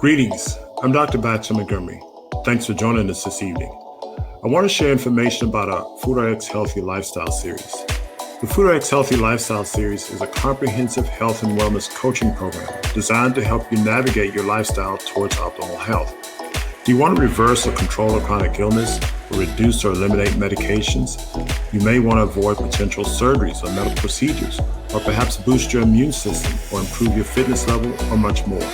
Greetings, I'm Dr. Batcha Montgomery. Thanks for joining us this evening. I want to share information about our FoodRx Healthy Lifestyle Series. The FoodRx Healthy Lifestyle Series is a comprehensive health and wellness coaching program designed to help you navigate your lifestyle towards optimal health. Do you want to reverse or control a chronic illness, or reduce or eliminate medications? You may want to avoid potential surgeries or medical procedures, or perhaps boost your immune system or improve your fitness level, or much more.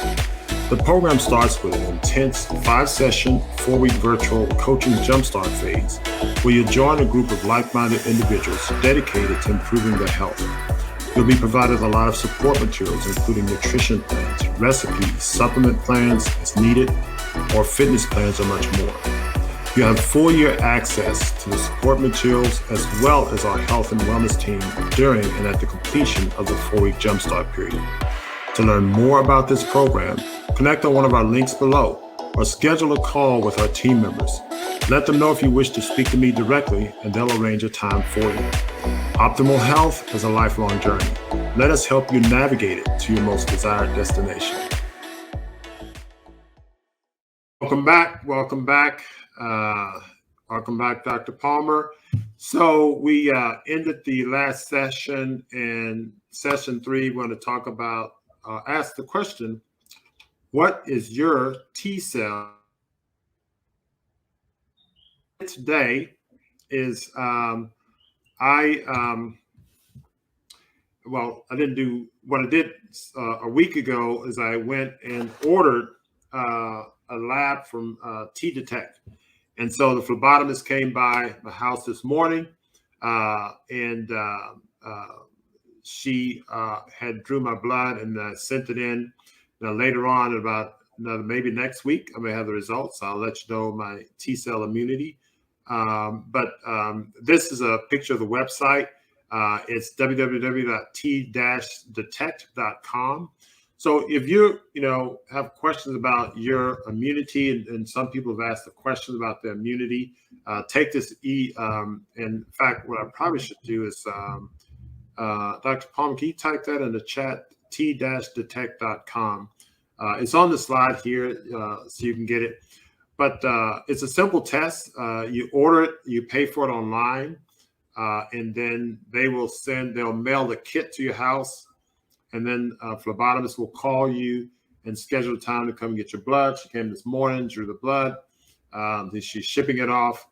The program starts with an intense 5-session, 4-week virtual coaching jumpstart phase, where you join a group of like-minded individuals dedicated to improving their health. You'll be provided a lot of support materials, including nutrition plans, recipes, supplement plans as needed, or fitness plans, and much more. You have full-year access to the support materials as well as our health and wellness team during and at the completion of the 4-week jumpstart period. To learn more about this program, connect on one of our links below or schedule a call with our team members. Let them know if you wish to speak to me directly, and they'll arrange a time for you. Optimal health is a lifelong journey. Let us help you navigate it to your most desired destination. Welcome back. Welcome back, Dr. Palmer. So we ended the last session, and session 3, we're going to talk about, ask the question, what is your T cell? Today is, I didn't do, what I did a week ago is I went and ordered a lab from T-Detect. And so the phlebotomist came by my house this morning, and she had drew my blood and sent it in. Now later on, about maybe next week, I may have the results. I'll let you know my T cell immunity. But this is a picture of the website. It's www.t-detect.com. So if you have questions about your immunity, and some people have asked the questions about their immunity, take this in fact, what I probably should do is, Dr. Palmer, can you type that in the chat, t-detect.com. It's on the slide here, so you can get it. But it's a simple test. You order it, you pay for it online, and then they'll mail the kit to your house. And then a phlebotomist will call you and schedule a time to come get your blood. She came this morning, drew the blood. She's shipping it off.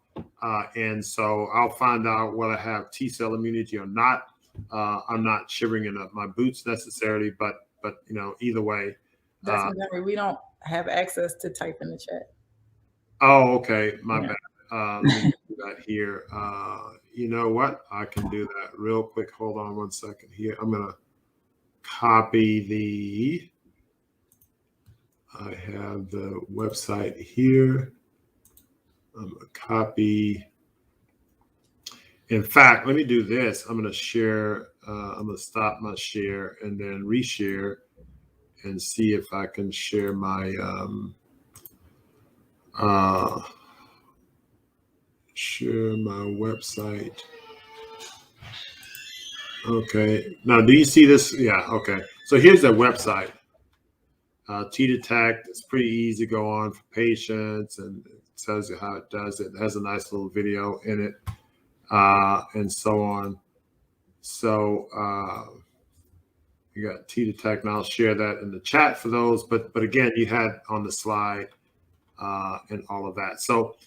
And so I'll find out whether I have T cell immunity or not. I'm not shivering in my boots necessarily, but either way. We don't have access to type in the chat. Oh, okay. My bad. Let me do that here. You know what? I can do that real quick. Hold on one second here. I'm going to copy I have the website here. I'm going to copy. In fact, let me do this. I'm going to share. I'm going to stop my share and then reshare and see if I can share my website. Okay. Now, do you see this? Yeah. Okay. So here's the website. T-Detect. It's pretty easy to go on for patients, and it tells you how it does it. It has a nice little video in it, and so on. So you got T-Detect, and I'll share that in the chat for those. But again, you had on the slide and all of that. So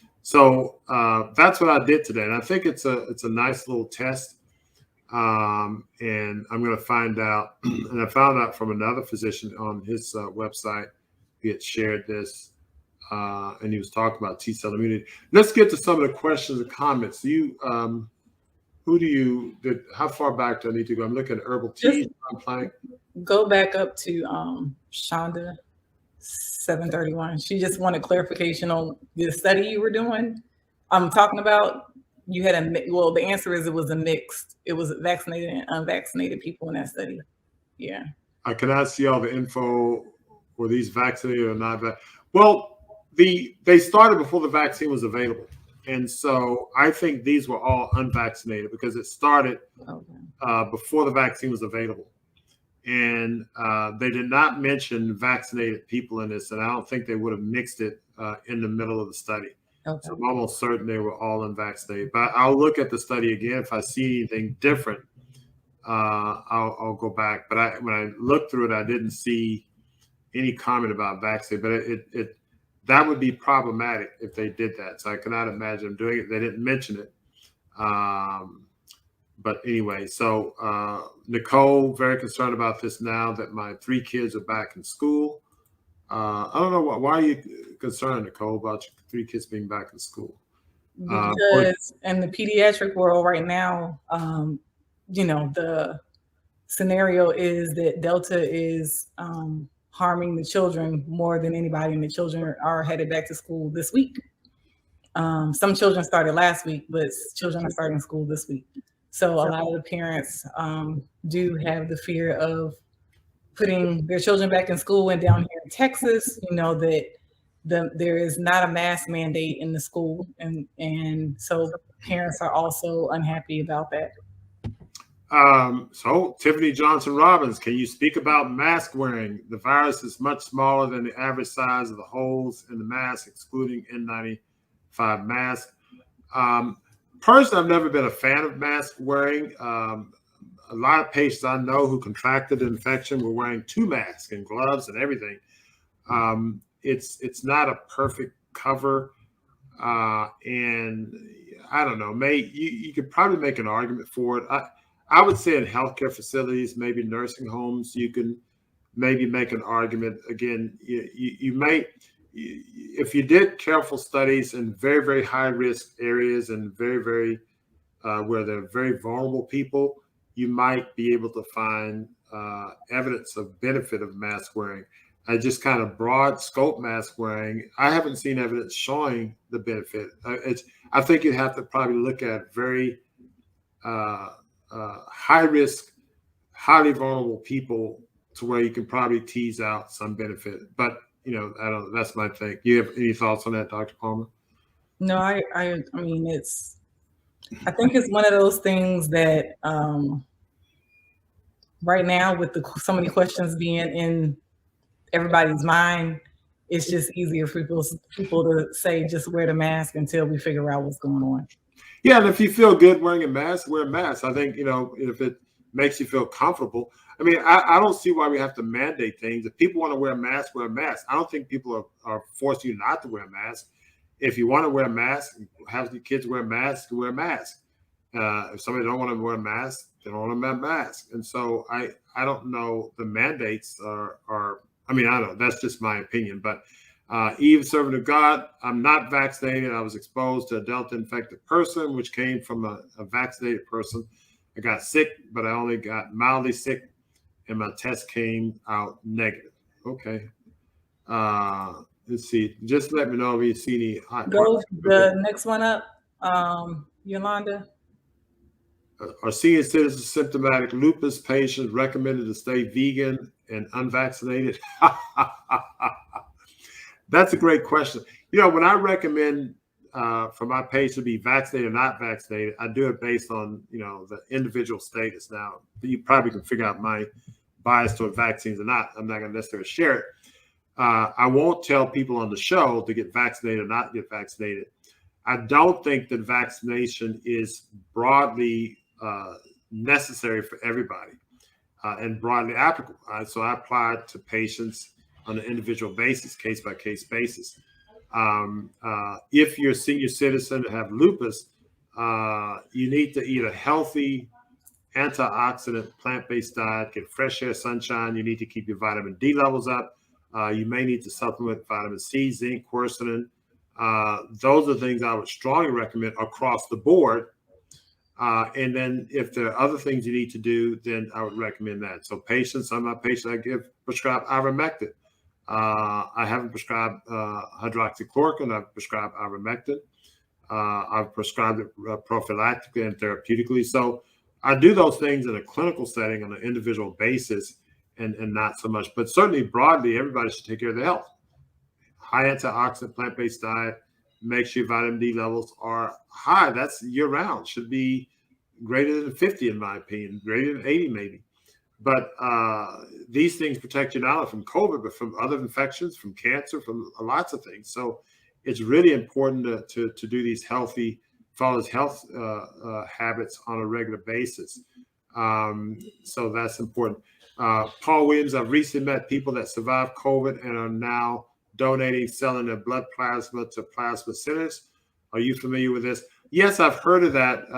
that's what I did today, and I think it's a nice little test. And I'm going to find out, and I found out from another physician on his website. He had shared this, and he was talking about T cell immunity. Let's get to some of the questions and comments. How far back do I need to go? I'm looking at herbal teas. Go back up to Shonda 731. She just wanted clarification on the study you were doing. I'm talking about. You had the answer is it was a mixed. It was vaccinated and unvaccinated people in that study. Yeah. I cannot see all the info. Were these vaccinated or not? Well, they started before the vaccine was available. And so I think these were all unvaccinated because it started before the vaccine was available. and they did not mention vaccinated people in this, and I don't think they would have mixed it in the middle of the study. Okay. So I'm almost certain they were all unvaccinated. But I'll look at the study again. If I see anything different, I'll go back. But when I looked through it, I didn't see any comment about vaccine. But it that would be problematic if they did that. So I cannot imagine them doing it. They didn't mention it. But anyway, so Nicole, very concerned about this now that my 3 kids are back in school. I don't know why are you concerned, Nicole, about your 3 kids being back in school? Because in the pediatric world right now, the scenario is that Delta is harming the children more than anybody, and the children are headed back to school this week. Some children started last week, but children are starting school this week. So a lot of the parents do have the fear of putting their children back in school. And down here in Texas, that there is not a mask mandate in the school, and so parents are also unhappy about that. So Tiffany Johnson Robbins, can you speak about mask wearing? The virus is much smaller than the average size of the holes in the mask, excluding N95 masks. Personally, I've never been a fan of mask wearing. A lot of patients I know who contracted the infection were wearing 2 masks and gloves and everything. It's not a perfect cover, and I don't know. You could probably make an argument for it. I would say in healthcare facilities, maybe nursing homes, you can maybe make an argument. Again, you may, if you did careful studies in very, very high risk areas and very, very where there are very vulnerable people, you might be able to find evidence of benefit of mask wearing. Just kind of broad scope mask wearing, I haven't seen evidence showing the benefit. I think you'd have to probably look at very high risk, highly vulnerable people to where you can probably tease out some benefit. But I don't know. That's my thing. You have any thoughts on that, Dr. Palmer? No, I mean, I think it's one of those things that right now, with so many questions being in everybody's mind, it's just easier for people to say just wear the mask until we figure out what's going on. Yeah, and if you feel good wearing a mask, wear a mask. I think, if it makes you feel comfortable. I mean, I don't see why we have to mandate things. If people want to wear a mask, wear a mask. I don't think people are forcing you not to wear a mask. If you want to wear a mask, have your kids wear a mask, wear a mask. If somebody don't want to wear a mask, they don't want to wear a mask. And so I don't know, the mandates are I don't know, that's just my opinion. But Eve, servant of God, I'm not vaccinated. I was exposed to a Delta infected person, which came from a vaccinated person. I got sick, but I only got mildly sick, and my test came out negative. Okay. Let's see. Just let me know if you see any. Go the next one up, Yolanda. Are senior citizens symptomatic lupus patients recommended to stay vegan and unvaccinated? That's a great question. When I recommend for my patients to be vaccinated or not vaccinated, I do it based on, the individual status. Now, you probably can figure out my bias toward vaccines or not. I'm not going to necessarily share it. I won't tell people on the show to get vaccinated or not get vaccinated. I don't think that vaccination is broadly necessary for everybody and broadly applicable. So I apply it to patients on an individual basis, case by case basis. If you're a senior citizen and have lupus, you need to eat a healthy, antioxidant, plant-based diet, get fresh air, sunshine. You need to keep your vitamin D levels up. You may need to supplement vitamin C, zinc, quercetin. Those are things I would strongly recommend across the board. And then if there are other things you need to do, then I would recommend that. So some of my patients I prescribe ivermectin. I haven't prescribed hydroxychloroquine. I've prescribed ivermectin. I've prescribed it prophylactically and therapeutically. So I do those things in a clinical setting on an individual basis and not so much. But certainly broadly, everybody should take care of their health. High antioxidant, plant-based diet. Make sure your vitamin D levels are high. That's year-round. Should be greater than 50, in my opinion. Greater than 80, maybe. But these things protect you not only from COVID, but from other infections, from cancer, from lots of things. So it's really important to do these follow these health habits on a regular basis. So that's important. Paul Williams, I've recently met people that survived COVID and are now donating, selling their blood plasma to plasma centers. Are you familiar with this? Yes, I've heard of that,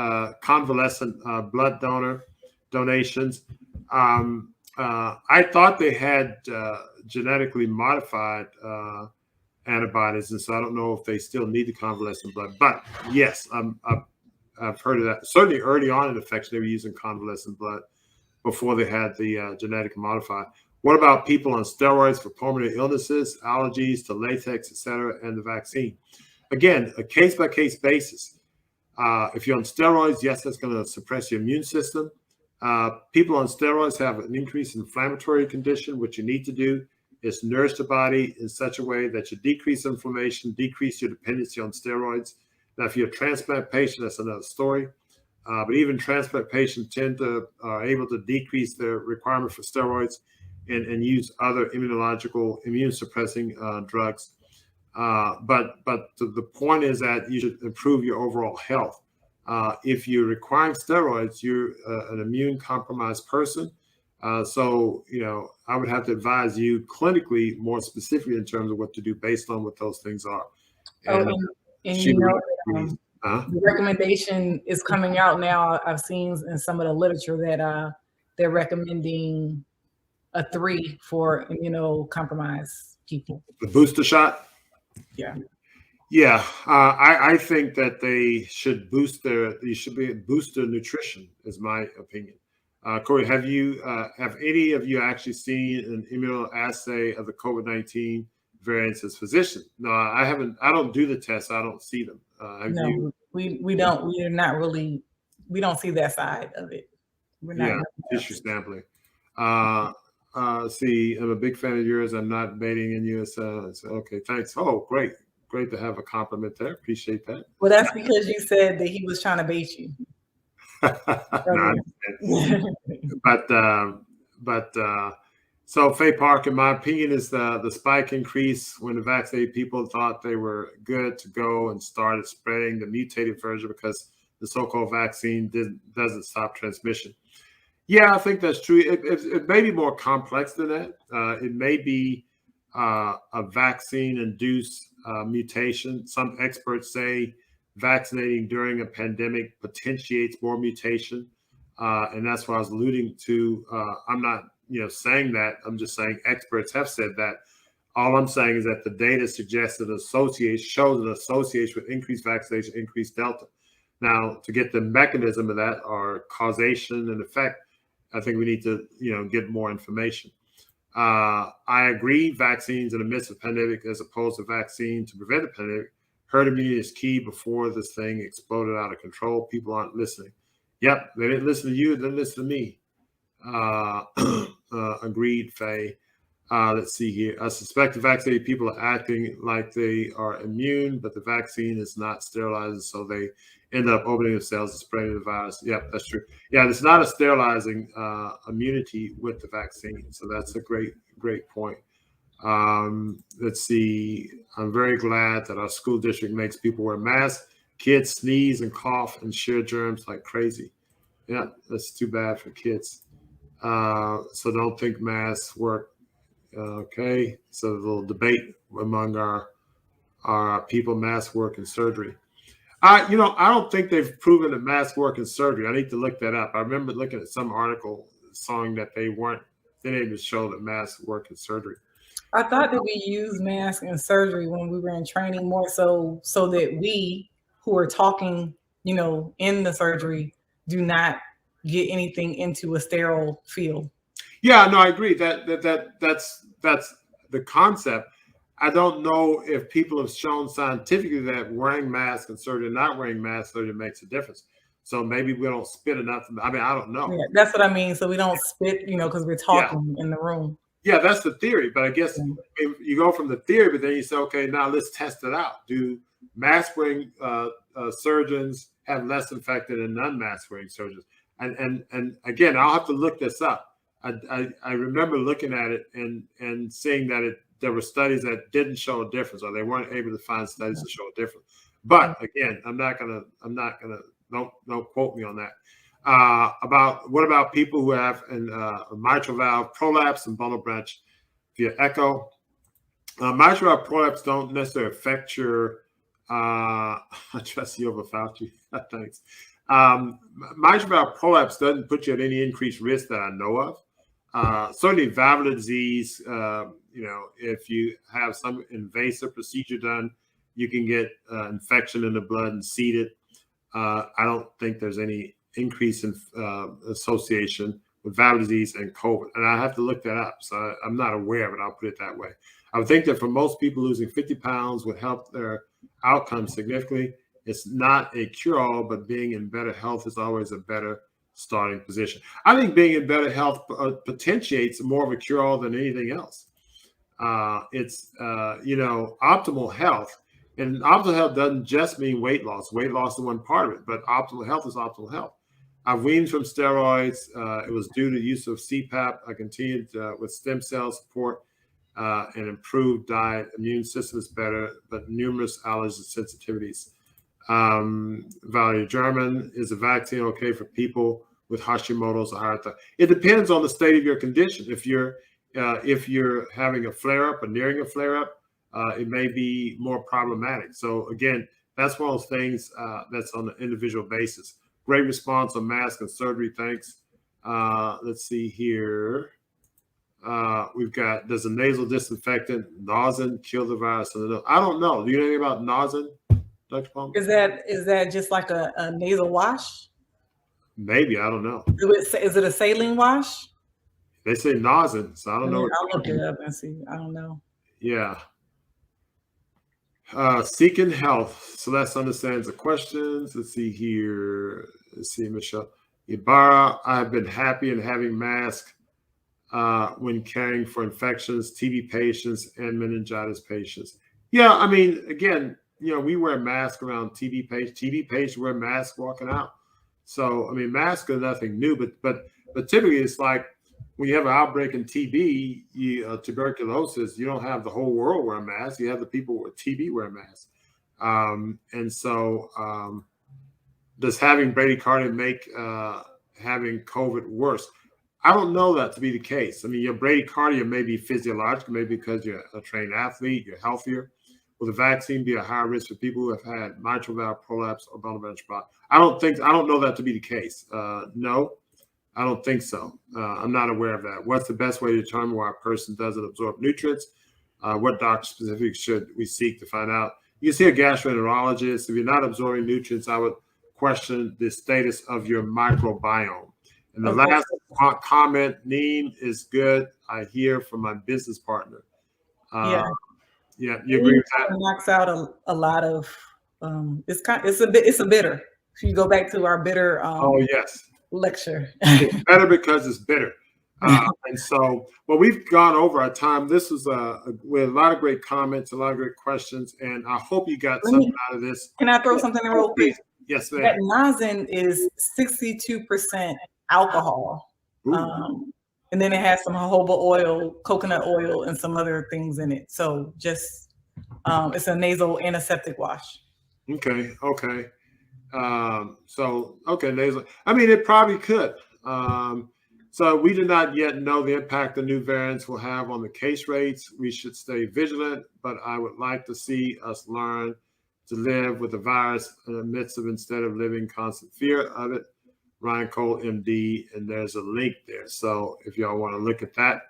convalescent blood donor donations. I thought they had genetically modified antibodies, and so I don't know if they still need the convalescent blood. But yes, I've heard of that. Certainly early on in infection, they were using convalescent blood before they had the genetic modified. What about people on steroids for pulmonary illnesses, allergies to latex, et cetera, and the vaccine? Again, a case-by-case basis. If you're on steroids, yes, that's going to suppress your immune system. People on steroids have an increased inflammatory condition. What you need to do is nourish the body in such a way that you decrease inflammation, decrease your dependency on steroids. Now, if you're a transplant patient, that's another story. But even transplant patients are able to decrease their requirement for steroids and use other immune suppressing drugs. But the point is that you should improve your overall health. If you're requiring steroids, you're an immune compromised person. So, I would have to advise you clinically more specifically in terms of what to do based on what those things are. And the recommendation is coming out now. I've seen in some of the literature that they're recommending a 3 for immunocompromised people. The booster shot? Yeah. Yeah, I think that they should boost their nutrition, is my opinion. Corey, have any of you actually seen an immunoassay of the COVID-19 variants as physician? No, I haven't. I don't do the tests. I don't see them. No, we don't. We are not really. We don't see that side of it. We're not. Tissue sampling. See, I'm a big fan of yours. I'm not baiting in you. So okay, thanks. Oh, great to have a compliment there. Appreciate that. Well, that's because you said that he was trying to bait you. So Faye Park, in my opinion, is the spike increase when the vaccinated people thought they were good to go and started spreading the mutated version because the so-called vaccine doesn't stop transmission. Yeah, I think that's true. It may be more complex than that. It may be a vaccine-induced mutation. Some experts say vaccinating during a pandemic potentiates more mutation, and that's what I was alluding to. I'm not, saying that. I'm just saying experts have said that. All I'm saying is that the data suggests that shows an association with increased vaccination, increased Delta. Now, to get the mechanism of that or causation and effect, I think we need to, get more information. I agree, vaccines in the midst of pandemic as opposed to vaccine to prevent a pandemic. Herd immunity is key before this thing exploded out of control. People aren't listening. Yep, they didn't listen to you, they didn't listen to me. Agreed, Faye. Let's see here. I suspect the vaccinated people are acting like they are immune, but the vaccine is not sterilizing, so they end up opening themselves and spreading the virus. Yep, that's true. Yeah, there's not a sterilizing immunity with the vaccine, so that's a great point. Let's see. I'm very glad that our school district makes people wear masks. Kids sneeze and cough and share germs like crazy. Yeah, that's too bad for kids. So don't think masks work. Okay, so a little debate among our people, masks work in surgery. I don't think they've proven that masks work in surgery. I need to look that up. I remember looking at some article showing that they didn't even show that masks work in surgery. I thought that we used masks in surgery when we were in training more so that we who are talking, in the surgery do not get anything into a sterile field. Yeah, no, I agree. That's the concept. I don't know if people have shown scientifically that wearing masks in surgery and not wearing masks surgery makes a difference. So maybe we don't spit enough. I mean, I don't know. Yeah, that's what I mean. So we don't spit, because we're talking in the room. Yeah, that's the theory. But I guess if you go from the theory, but then you say, okay, now let's test it out. Do mask wearing surgeons have less infected than non-mask wearing surgeons? And again, I'll have to look this up. I remember looking at it and seeing that there were studies that didn't show a difference, or they weren't able to find studies to show a difference. But again, I'm not gonna don't quote me on that. What about people who have a mitral valve prolapse and bundle branch via echo? Mitral valve prolapse don't necessarily affect your. I trust you over Fauci. Thanks. Mitral valve prolapse doesn't put you at any increased risk that I know of. Certainly, valvular disease. If you have some invasive procedure done, you can get infection in the blood and seed it. I don't think there's any increase in association with valvular disease and COVID, and I have to look that up. So I'm not aware of it. I'll put it that way. I would think that for most people, losing 50 pounds would help their outcomes significantly. It's not a cure-all, but being in better health is always a better starting position. I think being in better health potentiates more of a cure-all than anything else. It's optimal health. And optimal health doesn't just mean weight loss. Weight loss is one part of it, but optimal health is optimal health. I've weaned from steroids. It was due to the use of CPAP. I continued with stem cell support and improved diet. Immune system is better, but numerous allergies and sensitivities. Valerie German, is a vaccine okay for people with Hashimoto's or heart attack? It depends on the state of your condition. If you're having a flare-up or nearing a flare-up, it may be more problematic. So again, that's one of those things that's on an individual basis. Great response on mask and surgery. Thanks. Let's see here. We've got, does a nasal disinfectant, Nausin, kill the virus? I don't know. Do you know anything about Nausin, Dr. Palmer? Is that just like a nasal wash? Maybe, I don't know. Is it a saline wash? They say Nausin, so I don't know. I'll look it up and see. I don't know. Yeah. Seeking health. Celeste understands the questions. Let's see here. Let's see, Michelle. Ibarra, I've been happy in having masks when caring for infections, TB patients, and meningitis patients. Yeah, I mean, again, we wear masks around TB patients. TB patients wear masks walking out. So, I mean, masks are nothing new, but typically it's like when you have an outbreak in TB, tuberculosis, you don't have the whole world wear masks. You have the people with TB wear masks. And so does having bradycardia make having COVID worse? I don't know that to be the case. I mean, your bradycardia may be physiological, maybe because you're a trained athlete, you're healthier. Will the vaccine be a higher risk for people who have had mitral valve prolapse or bundle branch block? I don't know that to be the case. No, I don't think so. I'm not aware of that. What's the best way to determine why a person doesn't absorb nutrients? What doctor specific should we seek to find out? You can see a gastroenterologist. If you're not absorbing nutrients, I would question the status of your microbiome. And the last comment, Neem, is good. I hear from my business partner. Yeah, you agree with that? It knocks out a lot of. It's a bitter. If you go back to our bitter. Yes. Lecture. It's better because it's bitter. And so, well, we've gone over our time. This was with a lot of great comments, a lot of great questions, and I hope you got something out of this. Can I throw something in real quick? Yes, ma'am. That Nausin is 62% alcohol. And then it has some jojoba oil, coconut oil, and some other things in it. So just, it's a nasal antiseptic wash. Okay. Nasal. I mean, it probably could. So we do not yet know the impact the new variants will have on the case rates. We should stay vigilant, but I would like to see us learn to live with the virus in the midst of, instead of living constant fear of it. Ryan Cole, MD, and there's a link there. So if y'all want to look at that.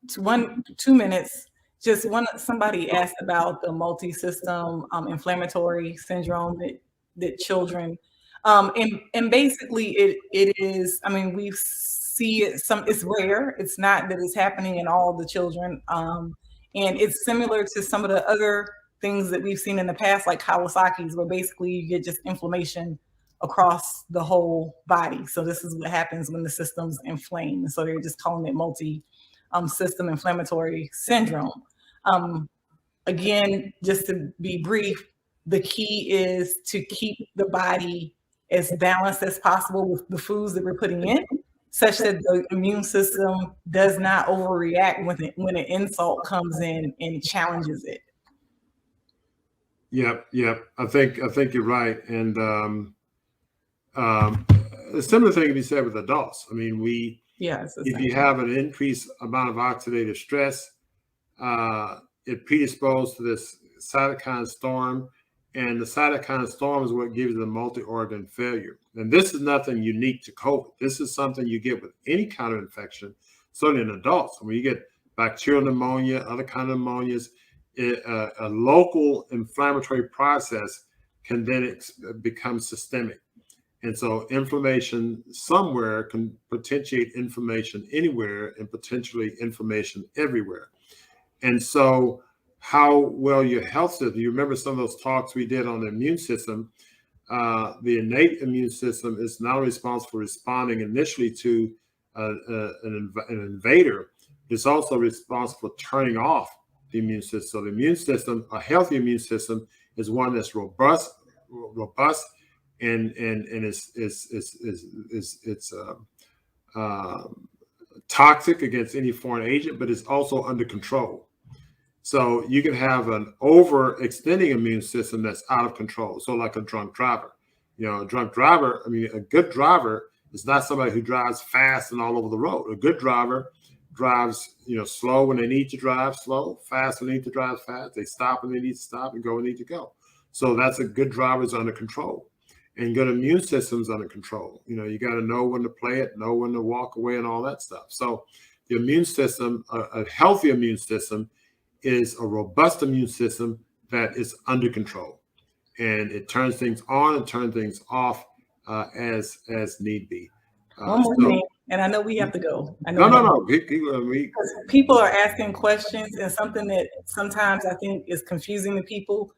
2 minutes. Just somebody asked about the multisystem inflammatory syndrome that children, and basically it is. I mean, we see it. It's rare. It's not that it's happening in all the children, and it's similar to some of the other things that we've seen in the past, like Kawasaki's, where basically you get just inflammation across the whole body. So this is what happens when the system's inflamed. So they're just calling it multi-system inflammatory syndrome. Again, just to be brief, the key is to keep the body as balanced as possible with the foods that we're putting in. such that the immune system does not overreact when an insult comes in and challenges it. Yep. I think you're right. And a similar thing can be said with adults. I mean, if you have an increased amount of oxidative stress, it predisposed to this cytokine storm, and the cytokine storm is what gives you the multi-organ failure. And this is nothing unique to COVID. This is something you get with any kind of infection, certainly in adults. When you get bacterial pneumonia, other kind of pneumonias, a local inflammatory process can then become systemic. And so inflammation somewhere can potentiate inflammation anywhere and potentially inflammation everywhere. And so how well your health system, you remember some of those talks we did on the immune system, the innate immune system is not responsible for responding initially to an invader. It's also responsible for turning off the immune system. So the immune system, a healthy immune system, is one that's robust, and it's toxic against any foreign agent, but it's also under control. So you can have an overextending immune system that's out of control. So like a drunk driver, a drunk driver, a good driver is not somebody who drives fast and all over the road. A good driver drives, slow when they need to drive slow, fast when they need to drive fast. They stop when they need to stop and go when they need to go. So that's a good driver is under control. And good immune system's under control. You got to know when to play it, know when to walk away and all that stuff. So the immune system, a healthy immune system, is a robust immune system that is under control. And it turns things on and turns things off as need be. One more thing, and I know we have to go. No. People are asking questions, and something that sometimes I think is confusing to people.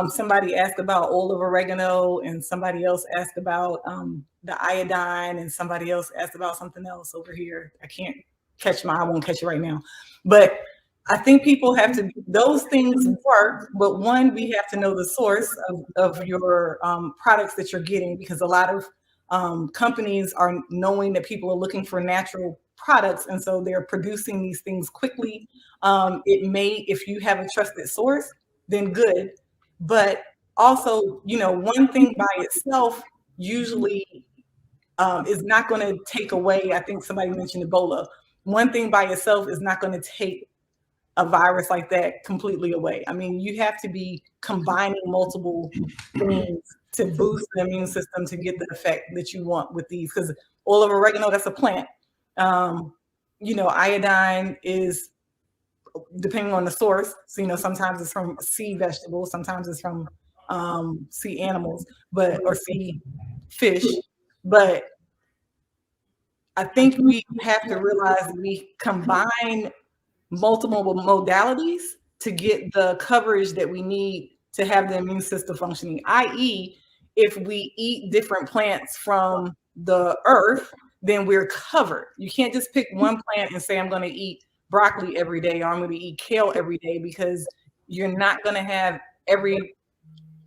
Somebody asked about oil of oregano, and somebody else asked about the iodine, and somebody else asked about something else over here. I won't catch it right now. But I think people have to, those things work, but one, we have to know the source of your products that you're getting, because a lot of companies are knowing that people are looking for natural products, and so they're producing these things quickly. If you have a trusted source, then good. But also, one thing by itself usually is not going to take away. I think somebody mentioned Ebola. One thing by itself is not going to take a virus like that completely away. You have to be combining multiple things to boost the immune system to get the effect that you want with these. Because oil of oregano, that's a plant. Iodine is, depending on the source, so sometimes it's from sea vegetables, sometimes it's from sea animals, or sea fish. But I think we have to realize that we combine multiple modalities to get the coverage that we need to have the immune system functioning, i.e., if we eat different plants from the earth, then we're covered. You can't just pick one plant and say, I'm going to eat broccoli every day, or I'm going to eat kale every day, because you're not going to have every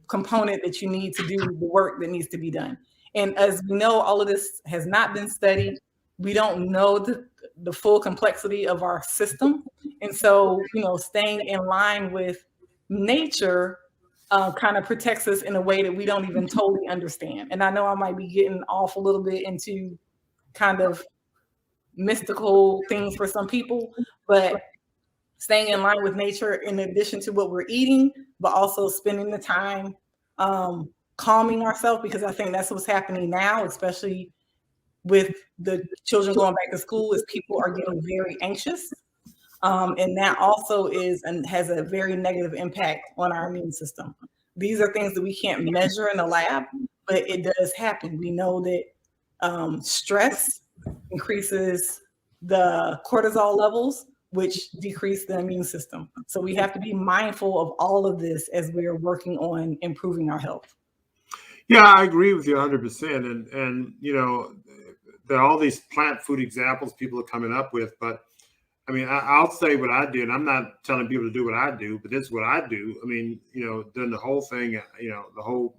component that you need to do the work that needs to be done. And as we know, all of this has not been studied. We don't know the full complexity of our system. And so, staying in line with nature kind of protects us in a way that we don't even totally understand. And I know I might be getting off a little bit into kind of mystical things for some people, but staying in line with nature, in addition to what we're eating, but also spending the time calming ourselves, because I think that's what's happening now, especially with the children going back to school, is people are getting very anxious. And that also has a very negative impact on our immune system. These are things that we can't measure in the lab, but it does happen. We know that stress increases the cortisol levels, which decrease the immune system. So we have to be mindful of all of this as we're working on improving our health. Yeah, I agree with you 100%. And there are all these plant food examples people are coming up with, but I'll say what I do, and I'm not telling people to do what I do, but this is what I do. During the whole thing, the whole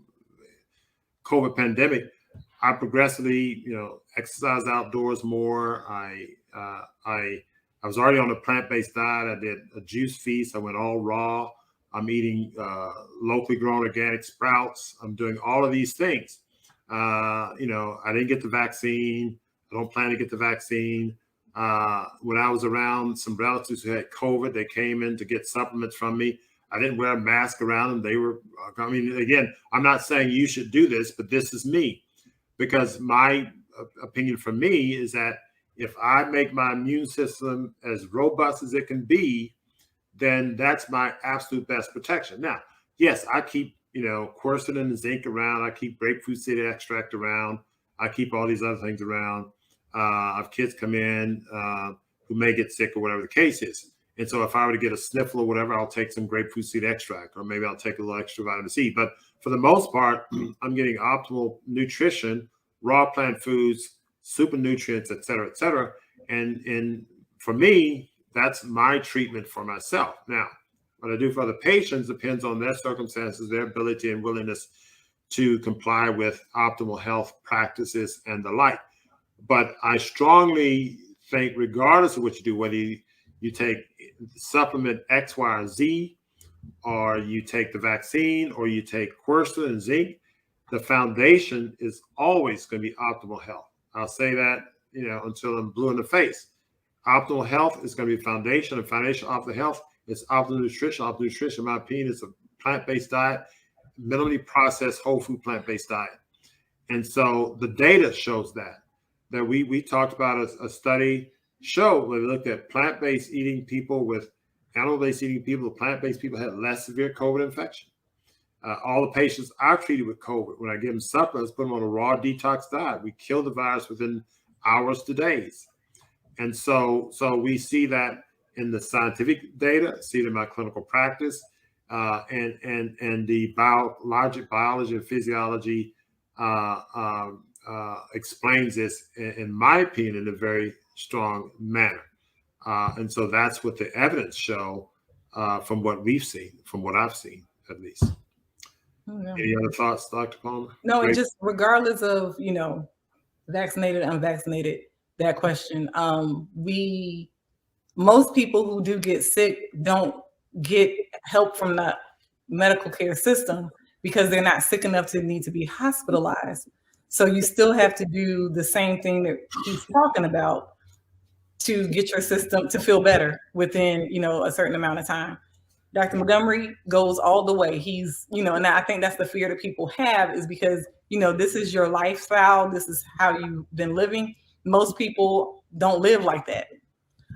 COVID pandemic, I progressively, exercise outdoors more. I was already on a plant-based diet. I did a juice feast. I went all raw. I'm eating locally grown organic sprouts. I'm doing all of these things. I didn't get the vaccine. I don't plan to get the vaccine. When I was around some relatives who had COVID, they came in to get supplements from me. I didn't wear a mask around them. They were, again, I'm not saying you should do this, but this is me. Because my opinion for me is that if I make my immune system as robust as it can be, then that's my absolute best protection. Now, yes, I keep, quercetin and zinc around. I keep grapefruit seed extract around. I keep all these other things around. I have kids come in who may get sick or whatever the case is. And so if I were to get a sniffle or whatever, I'll take some grapefruit seed extract, or maybe I'll take a little extra vitamin C. But for the most part, I'm getting optimal nutrition, raw plant foods, super nutrients, et cetera, et cetera. And for me, that's my treatment for myself. Now, what I do for other patients depends on their circumstances, their ability and willingness to comply with optimal health practices and the like. But I strongly think, regardless of what you do, whether you take supplement X, Y, or Z, or you take the vaccine, or you take quercetin and zinc, the foundation is always going to be optimal health. I'll say that, until I'm blue in the face. Optimal health is going to be foundation, and foundation of optimal health is optimal nutrition. Optimal nutrition, in my opinion, is a plant-based diet, minimally processed whole food plant-based diet. And so the data shows that we talked about a study showed when we looked at plant-based eating people with animal-based eating people, plant-based people had less severe COVID infection. All the patients I treated with COVID, when I give them supplements, put them on a raw detox diet. We kill the virus within hours to days. And so we see that in the scientific data, see it in my clinical practice, and the biology and physiology explains this, in my opinion, in a very strong manner. And so that's what the evidence show from what we've seen, from what I've seen, at least. Yeah. Any other thoughts, Dr. Palmer? No, and just regardless of, vaccinated, unvaccinated, that question, most people who do get sick don't get help from the medical care system because they're not sick enough to need to be hospitalized. So you still have to do the same thing that he's talking about to get your system to feel better within, a certain amount of time. Dr. Montgomery goes all the way. He's, and I think that's the fear that people have, is because, this is your lifestyle. This is how you've been living. Most people don't live like that.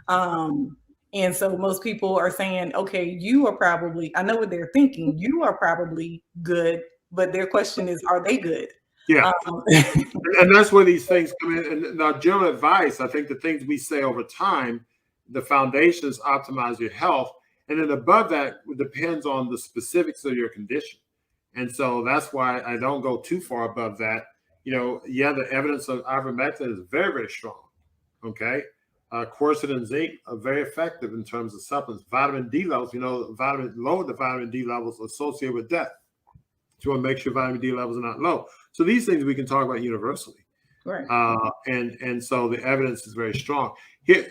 And so most people are saying, okay, you are probably, I know what they're thinking, you are probably good, but their question is, are they good? Yeah. And that's where these things come in. And our general advice, I think the things we say over time, the foundation is optimize your health. And then above that, it depends on the specifics of your condition. And so that's why I don't go too far above that. The evidence of ivermectin is very, very strong. Okay. Quercetin and zinc are very effective in terms of supplements. Vitamin D levels, low the vitamin D levels associated with death. So you want to make sure vitamin D levels are not low. So these things we can talk about universally. Right. And so the evidence is very strong. Here,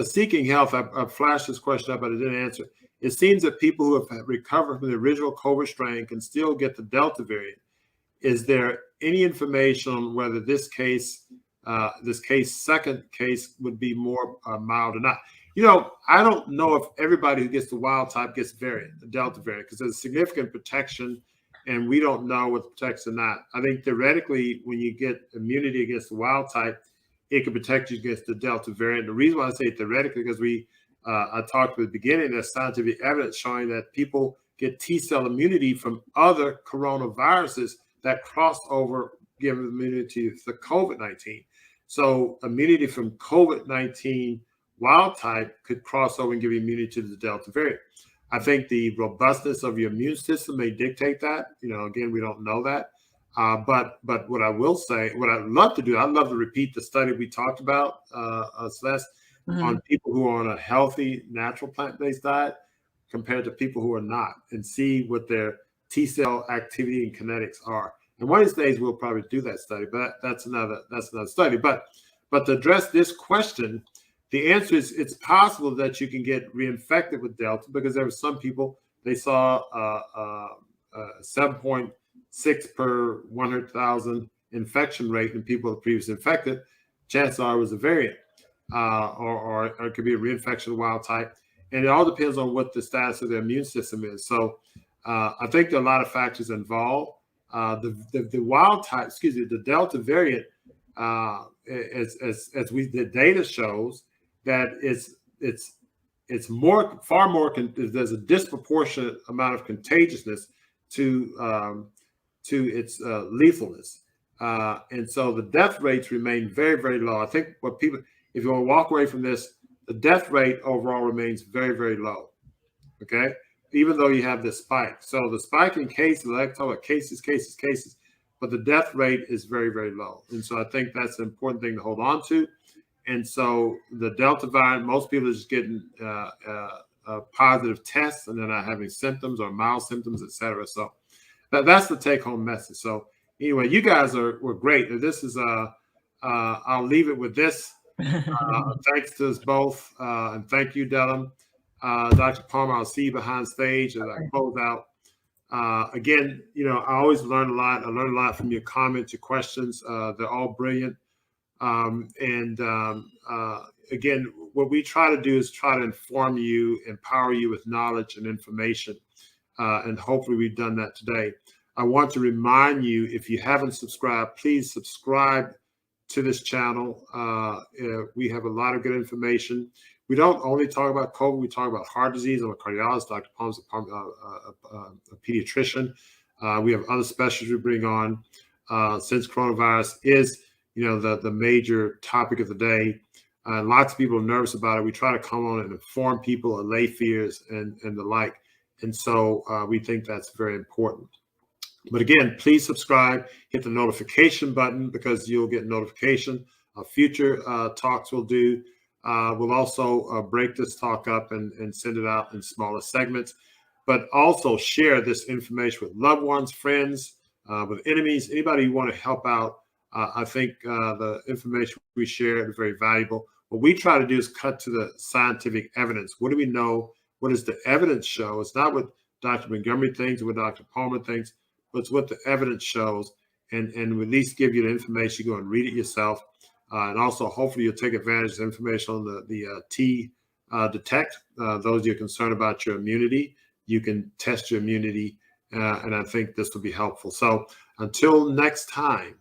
seeking health, I flashed this question up, but I didn't answer. It seems that people who have recovered from the original COVID strain can still get the Delta variant. Is there any information on whether this second case would be more mild or not? I don't know if everybody who gets the wild type gets the Delta variant, because there's significant protection, and we don't know what protects or not. I think theoretically, when you get immunity against the wild type, it can protect you against the Delta variant. The reason why I say theoretically, because I talked at the beginning, there's scientific evidence showing that people get T-cell immunity from other coronaviruses that cross over, give immunity to COVID-19. So immunity from COVID-19 wild type could cross over and give you immunity to the Delta variant. I think the robustness of your immune system may dictate that. Again, we don't know that. But what I will say, what I'd love to do, I'd love to repeat the study we talked about, Celeste, on people who are on a healthy, natural plant-based diet compared to people who are not, and see what their T-cell activity and kinetics are. And one of these days we'll probably do that study, but that's another study. But to address this question, the answer is it's possible that you can get reinfected with Delta, because there were some people, they saw 7.6 per 100,000 infection rate in people previously infected. Chances are it was a variant, or it could be a reinfection wild type. And it all depends on what the status of the immune system is. So I think there are a lot of factors involved. The wild type, the Delta variant, as the data shows, that it's far more. There's a disproportionate amount of contagiousness to its lethalness, and so the death rates remain very, very low. I think if you want to walk away from this, the death rate overall remains very, very low. Okay, even though you have this spike. So the spike in cases, I like to talk about cases, but the death rate is very, very low. And so I think that's an important thing to hold on to. And so the Delta variant, most people are just getting positive tests and they're not having symptoms or mild symptoms, et cetera. So that's the take-home message. So anyway, you guys were great. This is I'll leave it with this. Thanks to us both, and thank you, Dylan. Dr. Palmer, I'll see you behind stage as I close out. Again, I always learn a lot. I learn a lot from your comments, your questions. They're all brilliant. Again, what we try to do is try to inform you, empower you with knowledge and information. And hopefully we've done that today. I want to remind you, if you haven't subscribed, please subscribe to this channel. We have a lot of good information. We don't only talk about COVID, we talk about heart disease. I'm a cardiologist, Dr. Palmer's a pediatrician. We have other specialties we bring on. Since coronavirus is, the major topic of the day, lots of people are nervous about it. We try to come on and inform people, allay fears and the like. And so we think that's very important. But again, please subscribe, hit the notification button, because you'll get notification of future talks we'll do. We'll also break this talk up and send it out in smaller segments, but also share this information with loved ones, friends, with enemies, anybody you want to help out. I think the information we share is very valuable. What we try to do is cut to the scientific evidence. What do we know? What does the evidence show? It's not what Dr. Montgomery thinks or what Dr. Palmer thinks, but it's what the evidence shows. And we at least give you the information. You go and read it yourself. And also, hopefully, you'll take advantage of the information on the T-Detect. Those of you concerned about your immunity, you can test your immunity. And I think this will be helpful. So until next time,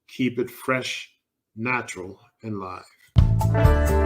keep it fresh, natural, and live.